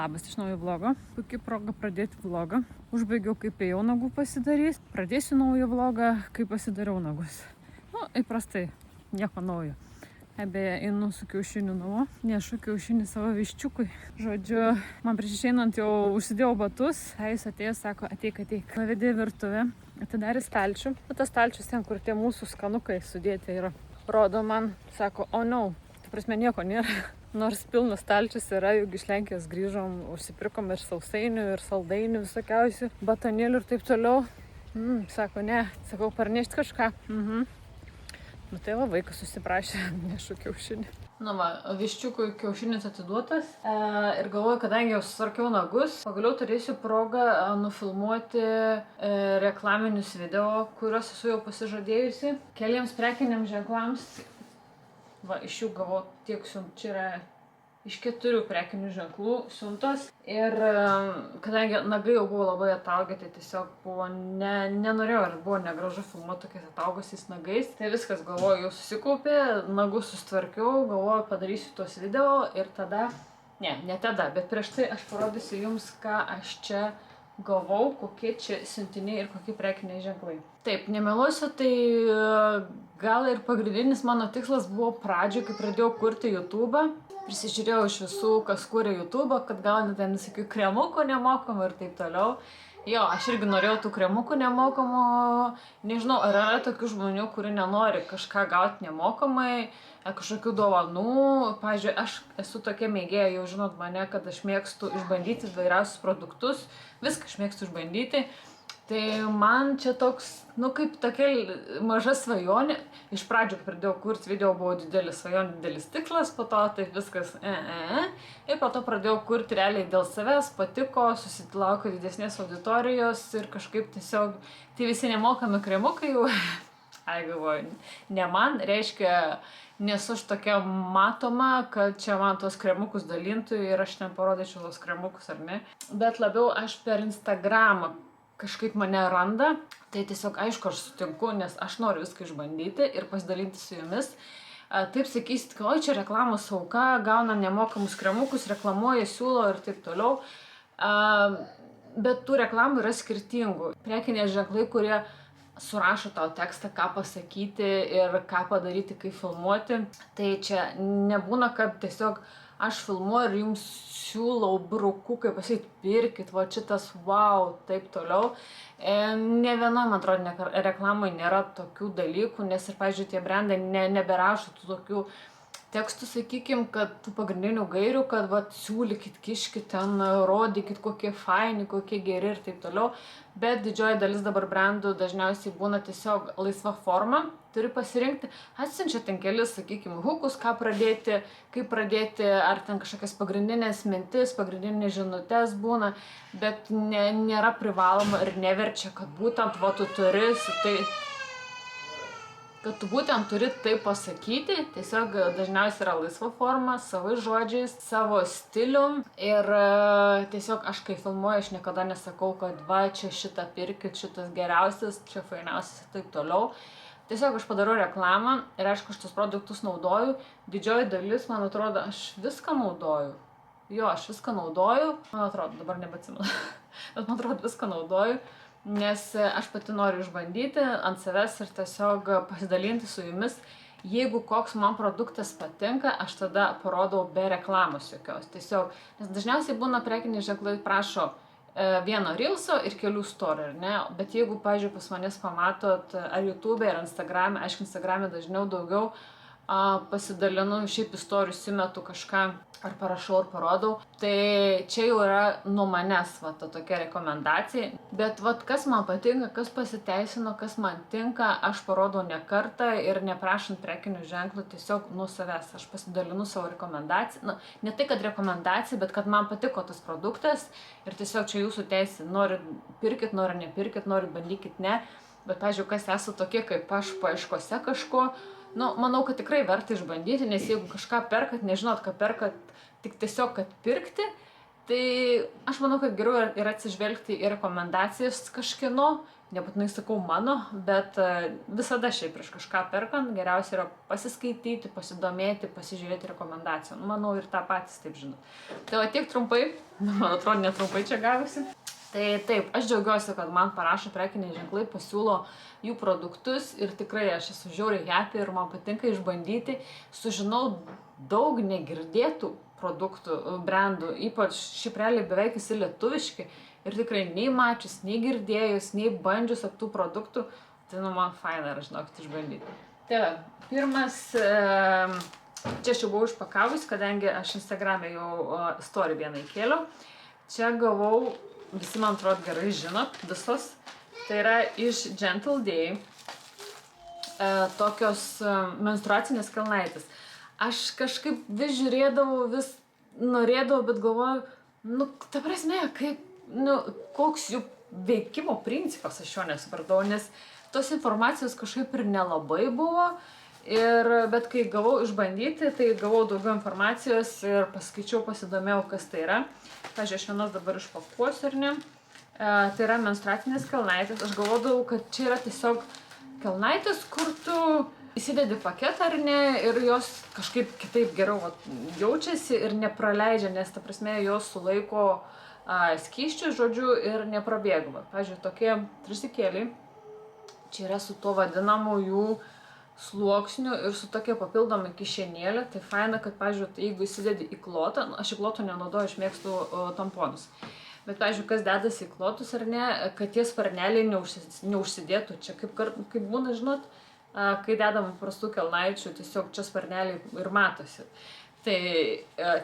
Labas iš naujo vlogo. Puikiai proga pradėti vlogą. Užbaigiau, kaip ėjau nagų pasidarys. Pradėsiu naują vlogą, kaip pasidariau nagus. Įprastai, nieko naujo. Beje, einu su kiaušiniu namo, nešu kiaušinį savo viščiukui. Žodžiu, man prieš išeinant jau užsidėjau batus. Jis atėjo, sako, ateik. Pavedė virtuvę, atidarė stalčių. Tas stalčius ten, kur tie mūsų skanukai sudėti yra. Rodo man, sako, no. Tai prasme, nieko nėra. Nors pilnas stalčius yra, juk iš Lenkijos grįžom, užsipirkom ir sausainių, ir saldainių visokiausių, batonėlių ir taip toliau. Sako, ne, sakau, parnešti kažką. Tai va, vaikas susiprašė, nešu kiaušinį. Viščiukui kiaušinis atiduotas. Ir galvoju, kadangi jau susarkiau nagus, pagaliau turėsiu progą nufilmuoti reklaminius video, kuriuos esu jau pasižadėjusi. Keliems prekiniams ženklams. Iš jų gavau tiek siuntų, čia yra iš 4 prekinių ženklų siuntos. Ir kadangi nagai jau buvo labai ataugę, tai tiesiog buvo, nenorėjau ir buvo negražu filmuoti tokiais ataugusiais nagais. Tai viskas, galvoju, jau susikaupė, nagus sustvarkiau, galvoju, padarysiu tuos video ir tada, ne tada, bet prieš tai aš parodysiu jums, ką aš čia gavau, kokie čia siuntiniai ir kokie prekiniai ženklai. Taip, nemeluosiu, tai gal ir pagrindinis mano tikslas buvo pradžioje, kai pradėjau kurti YouTube'ą. Prisižiūrėjau iš visų, kas kūrė YouTube'ą, kad gal net ten visokių kremukų nemokamų ir taip toliau. Jo, aš irgi norėjau tų kremukų nemokamų. Nežinau, ar yra tokių žmonių, kurie nenori kažką gauti nemokamai, kažkokių dovanų. Pavyzdžiui, aš esu tokia mėgėja, jau žinot mane, kad aš mėgstu išbandyti įvairiausius produktus. Viską aš mėgstu išbandyti. Tai man čia toks, kaip tokia maža svajonė. Iš pradžių, kai pradėjau kurti video, buvo didelis svajonė, didelis tikslas, po to taip viskas Ir po to pradėjau kurti realiai dėl savęs, patiko, susilaukė didesnės auditorijos ir kažkaip tiesiog tai visi nemokami kremukai jau. Galvoju, ne man, reiškia, nesu aš tokia matoma, kad čia man tos kremukus dalintų ir aš ten parodyčiau tos kremukus ar ne. Bet labiau aš per Instagramą kažkaip mane randa, tai tiesiog aišku aš sutinku, nes aš noriu viską išbandyti ir pasidalinti su jumis. Taip sakysit, kad čia reklamos auka, gauna nemokamus kremukus, reklamuoja, siūlo ir taip toliau. Bet tų reklamų yra skirtingų. Prekiniai ženklai, kurie surašo tau tekstą, ką pasakyti ir ką padaryti, kaip filmuoti. Tai čia nebūna, kad tiesiog aš filmuoju ir jums siūlau bruku, kaip pasakyti, pirkit, va šitas, wow, taip toliau. Ne viena, man atrodo, reklamai nėra tokių dalykų, nes ir, pavyzdžiui, tie brandai neberašo tų tokių tekstų, sakykim, kad tų pagrindinių gairių, kad va siūlykit, kiškit ten, rodykit, kokie faini, kokie geri ir taip toliau. Bet didžioji dalis dabar brandų dažniausiai būna tiesiog laisva forma. Turi pasirinkti, atsiunčia ten kelis, sakykim, hukus, ką pradėti, kaip pradėti, ar ten kažkokias pagrindinės mintis, pagrindinės žinutės būna, bet nėra privaloma ir neverčia, kad būtent va tu turi tai pasakyti, tiesiog dažniausiai yra laisva forma, savais žodžiais, savo stilium ir tiesiog aš kai filmuoju, aš niekada nesakau, kad va čia šitą pirkit, šitas geriausias, čia fainiausias ir taip toliau. Tiesiog aš padarau reklamą ir aišku, aš tos produktus naudoju. Didžioji dalis, man atrodo, aš viską naudoju. Jo, aš viską naudoju. Man atrodo, dabar nebeatsimenu. Bet man atrodo, viską naudoju. Nes aš pati noriu išbandyti ant savęs ir tiesiog pasidalinti su jumis. Jeigu koks man produktas patinka, aš tada parodau be reklamos jokios. Tiesiog, nes dažniausiai būna prekiniai ženklai prašo vieno reelso ir kelių story, ar ne? Bet jeigu, pavyzdžiui, pas manęs pamatot ar YouTube ar Instagrame, aišku, Instagrame dažniau daugiau pasidalinu, šiaip istorijų įsimetu kažką ar parašau ar parodau, tai čia jau yra nuo manęs ta tokia rekomendacija. Bet kas man patinka, kas pasiteisino, kas man tinka, aš parodau ne kartą ir neprašant prekinių ženklų, tiesiog nuo savęs. Aš pasidalinu savo rekomendaciją. Ne tai, kad rekomendacija, bet kad man patiko tas produktas ir tiesiog čia jūsų teisė. Nori pirkit, nori nepirkit, nori bandykit, ne. Bet, pavyzdžiui, kas esate tokie kaip aš paieškose kažko, manau, kad tikrai verta išbandyti, nes jeigu kažką perkat, nežinot, ką perkat, tik tiesiog, kad pirkti, Tai aš manau, kad geriau yra atsižvelgti į rekomendacijas kažkieno, nebūtinai sakau mano, bet visada šiaip prieš kažką perkant geriausia yra pasiskaityti, pasidomėti, pasižiūrėti rekomendacijų. Manau, ir tą patys taip žinot. Tai va tiek trumpai, man atrodo, netrumpai čia gavosi. Tai taip, aš džiaugiuosi, kad man parašo prekiniai ženklai, pasiūlo jų produktus ir tikrai aš esu žiauriai happy ir man patinka išbandyti. Sužinau daug negirdėtų produktų, brandų, ypač šiaip realiai beveik visi lietuviški ir tikrai nei mačius, nei girdėjus, nei bandžius tų produktų, tai nu man faina yra, žinokit, išbandyti. Tai va, pirmas, čia aš jau buvau išpakavus, kadangi aš Instagram'e jau story vieną įkėliau. Čia gavau, visi man atrodo gerai žinot, visos, tai yra iš Gentle Day, tokios menstruacinės kelnaitės. Aš kažkaip vis žiūrėdavau, vis norėdavau, bet galvoju, nu, ta prasme, kaip, nu, koks jų veikimo principas, aš jo nesupratau, nes tos informacijos kažkaip ir nelabai buvo, bet kai gavau išbandyti, tai gavau daugiau informacijos ir paskaičiau, pasidomėjau, kas tai yra. Pavyzdžiui, aš vienos dabar išpakuosiu, ar ne? Tai yra menstruacinės kelnaitės. Aš galvodavau, kad čia yra tiesiog kelnaitės, kur tu įsidedi paketą, ar ne, ir jos kažkaip kitaip geriau jaučiasi ir nepraleidžia, nes ta prasme jos sulaiko skysčių, žodžiu, ir neprabėga. Pavyzdžiui, tokie trištikėliai, čia yra su tuo vadinamu jų sluoksniu ir su tokia papildoma kišenėlė. Tai faina, kad, pavyzdžiui, jeigu įsidedi į klotą, aš į klotų nenaudoju, aš mėgstu tamponus. Bet, pavyzdžiui, kas dedasi į klotus, ar ne, kad tie sparneliai neužsidėtų. Čia kaip būna, žinot, kai dedam prastų kelnaičių, tiesiog čia sparneliai ir matosi. Tai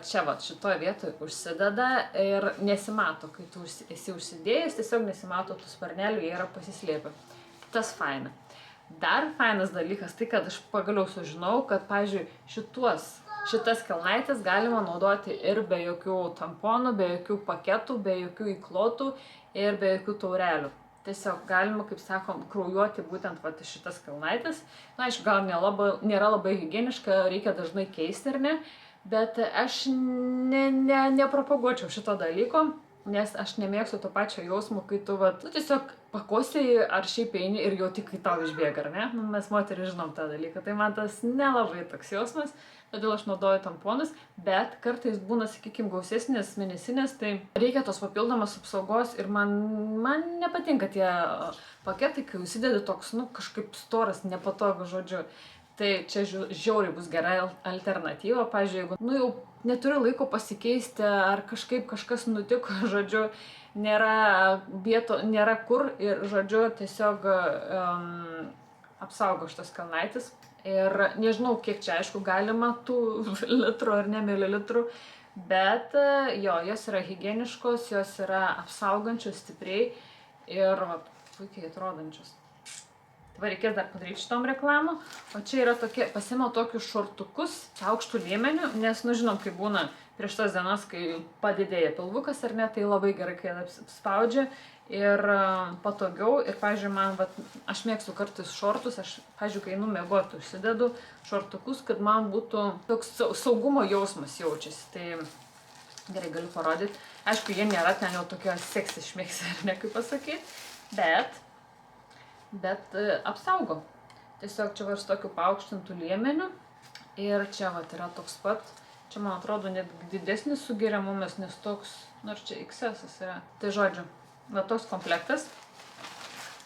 čia va, šitoje vietoje užsideda ir nesimato, kai tu esi užsidėjęs, tiesiog nesimato tų sparnelių, jie yra pasislėpę. Tas faina. Dar fainas dalykas, tai kad aš pagaliau sužinau, kad, pavyzdžiui, šitas kelnaitės galima naudoti ir be jokių tamponų, be jokių paketų, be jokių įklotų ir be jokių taurelių. Tiesiog galima, kaip sakom, kraujuoti būtent šitas kelnaitės. Na, aišku, gal nėra labai higieniška, reikia dažnai keisti, ar ne, bet aš nepropaguočiau šito dalyko, nes aš nemėgstu to pačio jausmo, kai tu tiesiog pakosėjai ar šiaip eini ir jau tik kai tau išbėga, ar ne? Mes moterys žinom tą dalyką, tai man tas nelabai toks jausmas, todėl aš naudoju tamponus, bet kartais būna, sakykime, gausesnės mėnesinės, tai reikia tos papildomos apsaugos ir man nepatinka tie paketai, kai užsidedi toks, nu, kažkaip storas, nepatogus, žodžiu. Tai čia žiauriai bus gera alternatyva, pavyzdžiui, jeigu, nu, jau neturi laiko pasikeisti ar kažkas nutiko, žodžiu, nėra kur ir, žodžiu, tiesiog apsaugo šitas kelnaitis. Ir nežinau, kiek čia, aišku, galima tų litrų ar ne mililitrų, bet jo, jos yra higieniškos, jos yra apsaugančios stipriai ir puikiai atrodančios. Dabar reikės dar padaryti šitom reklamą, o čia yra tokie, pasiėmiau tokius šortukus aukštų liemenių, nes, nu, žinom, kai būna prieš tas dienas, kai padidėja pilvukas ar ne, tai labai gerai, kai spaudžia ir patogiau. Ir, pavyzdžiui, aš mėgstu kartais šortus, aš, pavyzdžiui, kai einu miegoti, užsidedu šortukus, kad man būtų toks saugumo jausmas jaučiasi. Tai gerai, galiu parodyti. Aišku, jie nėra ten jau tokie seksi šmėksi, ar ne, kaip pasakyti, bet apsaugo. Tiesiog čia su tokiu paaukštintų liemeniu ir čia yra toks pat. Čia, man atrodo, net didesnis sugeriamumas, nes toks, nors čia XS yra. Tai žodžiu, toks komplektas.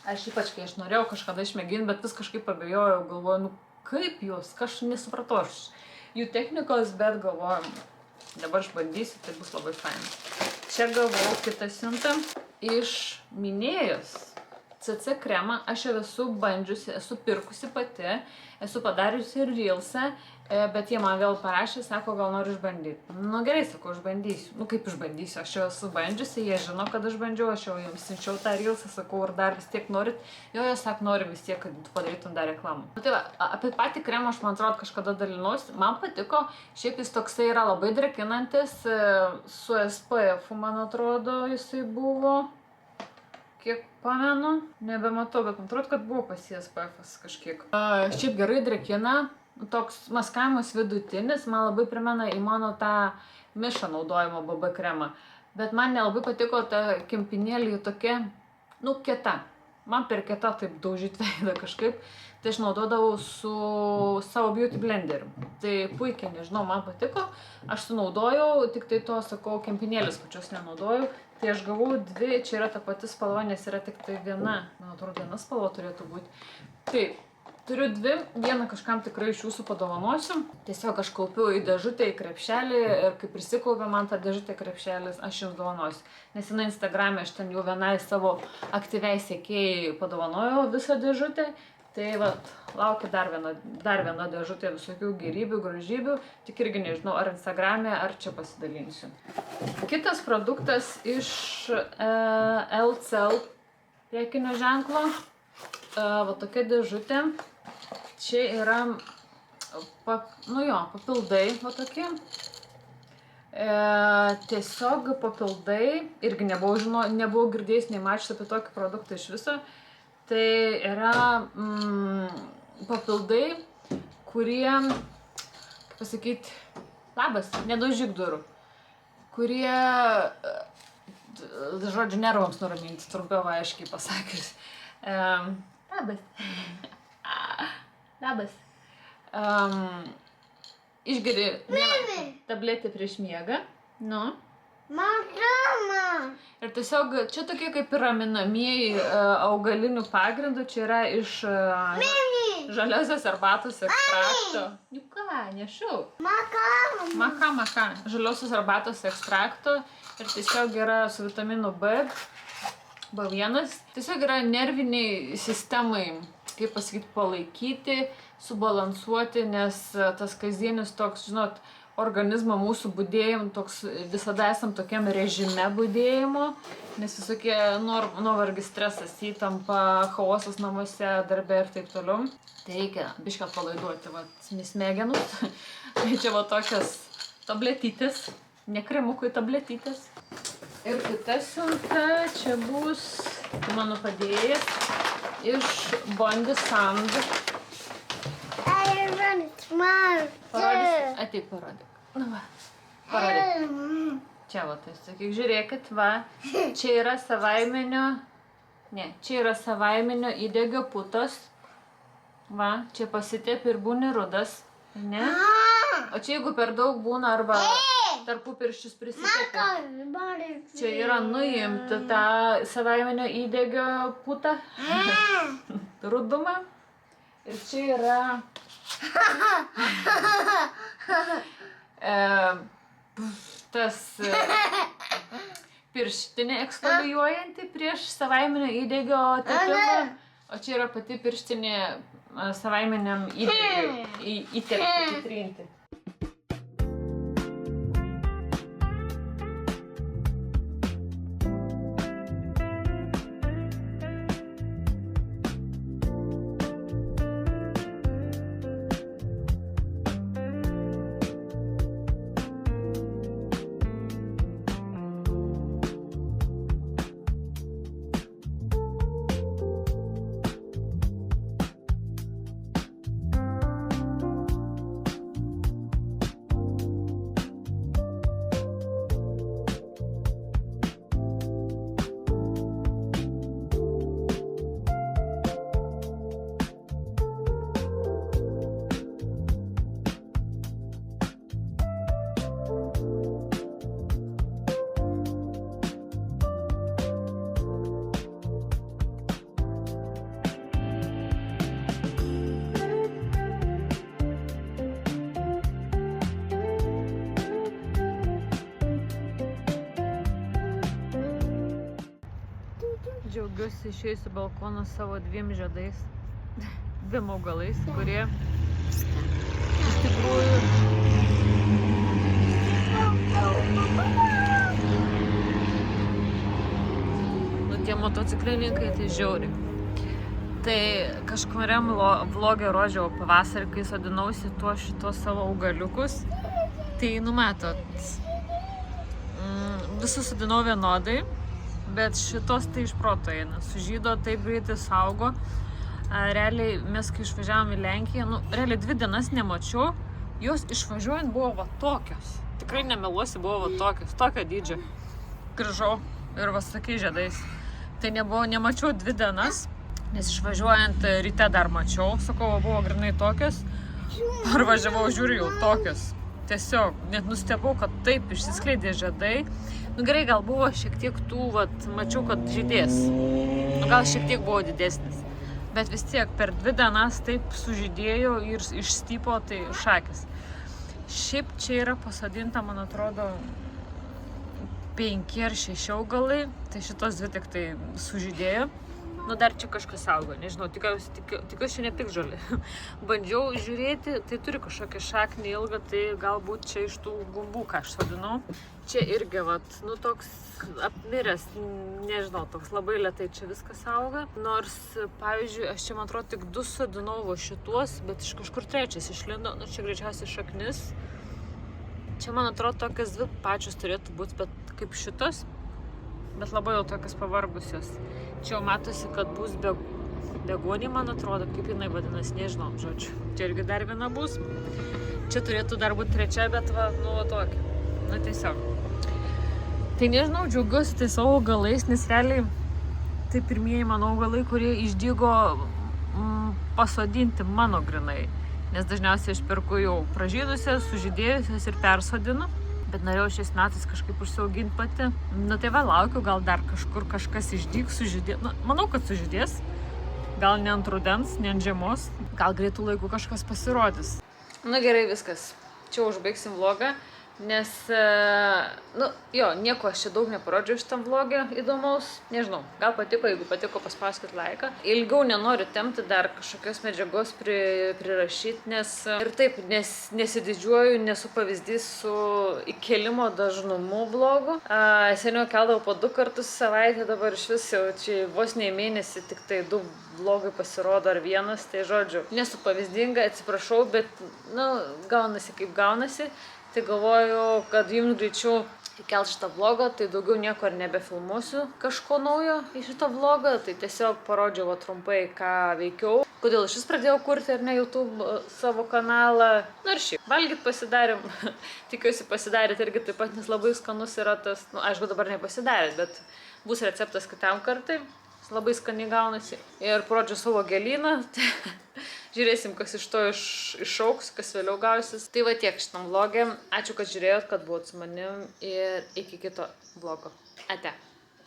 Aš ypač, kai aš norėjau kažkada išmėginti, bet vis kažkaip abejojau, galvoju, nu kaip jūs, kažkaip nesupratau aš jų technikos, bet galvoju, dabar išbandysiu, tai bus labai faina. Čia gavau kitą siuntą iš Minėjos. CC kremą aš jau esu bandžiusi, esu pirkusi pati, esu padariusi ir reelsą, bet jie man vėl parašė, sako, gal noriu išbandyti. Nu gerai, sako, išbandysiu. Nu kaip išbandysiu, aš jau esu bandžiusi, jie žino, kad aš bandžiau, aš jau jiems siunčiau tą reelsą, sakau, ar dar vis tiek norit. Jo, jie sako, nori vis tiek, kad padarytum dar reklamą. Tai va, apie patį kremą aš, man atrodo, kažkada dalinausi. Man patiko, šiaip jis toksai yra labai drėkinantis, su SPF-u, man atrodo, jisai buvo. Kiek pamenu, nebematau, bet man atrodo, kad buvo pas SPF-as kažkiek. Šiaip gerai drėkina, toks maskavimas vidutinis, man labai primena į mano tą mišą naudojimo BB kremą. Bet man nelabai patiko ta kempinėlė tokia, nu, kieta. Man per kieta taip daužyti veidą kažkaip. Tai aš naudodavau su savo beauty blenderiu. Tai puikiai, nežinau, man patiko. Aš sunaudojau, tik tai to, sakau, kempinėlės pačios nenaudojau. Tai aš gavau dvi, čia yra ta pati spalva, nes yra tik tai viena. Man atrodo, viena spalva turėtų būti. Tai turiu dvi, vieną kažkam tikrai iš jūsų padovanosiu. Tiesiog aš kaupiu į dėžutę, į krepšelį ir kai prisikaupė man tą dėžutę krepšelis, aš jums dovanosiu. Nes jinai Instagram'e aš ten jau vienai savo aktyviai sekėjai padovanojau visą dėžutę. Tai vat, laukia dar viena dėžutė visokių gerybių, gražybių. Tik irgi nežinau, ar Instagram'e, ar čia pasidalinsiu. Kitas produktas iš LCL prekinio ženklo. Va tokia dėžutė. Čia yra, papildai va tokie. Tiesiog papildai. Irgi nebuvau girdėjus, nei mačius apie tokį produktą iš viso. Tai yra papildai, kurie, kaip pasakyti, labas, nedaužyk durų, kurie, žodžiu, nervams nuraminti, trumpiau aiškiai pasakius. Labas. Labas. Išgeri vieną tabletę prieš miegą. Nu. Mama. Ir tiesiog čia tokie kaip ir raminamieji augalinių pagrindų, čia yra iš žaliosios arbatos ekstrakto. Juk ką, nešau. Maka. Žaliosios arbatos ekstrakto ir tiesiog yra su vitaminu B1. Tiesiog yra nerviniai sistemai, kaip pasakyti, palaikyti, subalansuoti, nes tas kasdienis toks, žinot, organizmo mūsų budėjim, toks visada esam tokiam režime budėjimo, nes visokie nuovargis, stresas, įtampa, chaosas namuose, darbe ir taip toliau. Tai reikia biškį atpalaiduoti, smegenus. Tai čia va tokios tabletytės, ne kremukui tabletytės. Ir kita siunta čia bus mano padėjęs iš Bondi Sand. Parodysiu? Ateik, parodyk. Nu va, parodyk. Čia va, tai sakyk, žiūrėkit, va, čia yra savaiminio įdegio putos. Va, čia pasitėp ir būni rudas, ne? O čia jeigu per daug būna arba tarpu pirščius prisitėpi. Čia yra nuimti tą savaiminio įdegio putą, rudumą. Ir čia yra tas pirštinė eksfoliuojanti prieš savaiminio įdegio tepimą, o čia yra pati pirštinė savaiminiam įdegiui įtepti, įtrinti. Džiaugiuosi išėjusi balkoną savo dviem žiedais, dviem augalais, kurie iš tikrųjų tie motociklininkai tai žiauri. Tai kažkuriam vlogė rodžiau pavasarį, kai sodinausi šitos savo augaliukus, tai numatot, visus sodinau vienodai. Bet šitos tai iš proto eina, sužydo, taip greitai saugo. Realiai mes, kai išvažiavom į Lenkiją, realiai 2 dienas nemačiau, jos išvažiuojant buvo va tokios. Tikrai nemeluosi, buvo va tokios, tokio dydžio. grįžau ir vasakai žiedais. Tai nemačiau 2 dienas, nes išvažiuojant ryte dar mačiau, sakau, buvo grinai tokios, parvažiavau, žiūriu, jau tokios. Tiesiog net nustebau, kad taip išsiskleidė žiedai. Nu gerai, gal buvo šiek tiek tų, mačiau, kad žydės. Nu gal šiek tiek buvo didesnis. Bet vis tiek per 2 dienas taip sužydėjo ir išstypo, tai šakis. Šiaip čia yra pasodinta, man atrodo, 5 ar 6 augalai, tai šitos 2 tik tai sužydėjo. Nu dar čia kažkas auga, nežinau, tikiuosi čia ne tik žali. Bandžiau žiūrėti, tai turi kažkokią šaknį ilgą, tai galbūt čia iš tų gumbų, ką aš sodinau. Čia irgi, nu toks apmiręs, nežinau, toks labai lėtai čia viskas auga. Nors, pavyzdžiui, aš čia, man atrodo, tik 2 sodinau va šituos, bet iš kažkur 3 išlindo, nu čia greičiausiai šaknis. Čia, man atrodo, tokias 2 pačios turėtų būti, bet kaip šitos, bet labai jau tokias pavargusios. Čia jau matosi, kad bus begonė, man atrodo, kaip jinai vadinasi, nežinau, žodžiu. Čia irgi dar viena bus. Čia turėtų dar būti 3, bet nu tokia. Nu tiesiog. Tai nežinau, džiaugiuosi tai savo augalais, nes realiai tai pirmieji mano augalai, kurie išdygo pasodinti mano grinai. Nes dažniausiai aš perku jau pražydusias, sužydėjusias ir persodinu. Bet norėjau šiais metais kažkaip užsiauginti pati. Nu tai va, laukiu, gal dar kažkur kažkas išdygs, sužydės. Nu, manau, kad sužydės. Gal ne ant rudens, ne ant žiemos. Gal greitų laikų kažkas pasirodys. Na gerai, viskas. Čia užbaigsim vlogą. Nes, nu, jo, nieko aš čia daug neparodžiau šitam vlogė įdomaus. Nežinau, gal patiko, jeigu patiko, paspauskit laiką. Ilgiau nenoriu tempti dar kažkokios medžiagos prirašyti, nes ir taip, nesididžiuoju, nesu pavyzdys su įkelimo dažnumu vlogų. Seniau keldavau po 2 kartus savaitę, dabar iš vis jau čia vos ne mėnesį tik tai 2 vlogai pasirodo ar 1, tai žodžiu, nesu pavyzdinga, atsiprašau, bet, nu, gaunasi kaip gaunasi. Tai galvoju, kad jums greičiau įkelt šitą vlogą, tai daugiau nieko ir nebefilmuosiu kažko naujo į šitą vlogą, tai tiesiog parodžiau trumpai, ką veikiau. Kodėl šis pradėjau kurti ar ne YouTube savo kanalą. Na ir šiaip, valgyt pasidarėm, tikiuosi pasidarėt irgi taip pat, nes labai skanus yra tas, nu aišku dabar nepasidarėt, bet bus receptas kitam kartai. Labai skaniai gaunasi. Ir parodžiu savo gėlyną. Žiūrėsim, kas iš to išauks, kas vėliau gausis. Tai va tiek šitam vlogė. Ačiū, kad žiūrėjot, kad buvot su manim ir iki kito vlogo. Ate.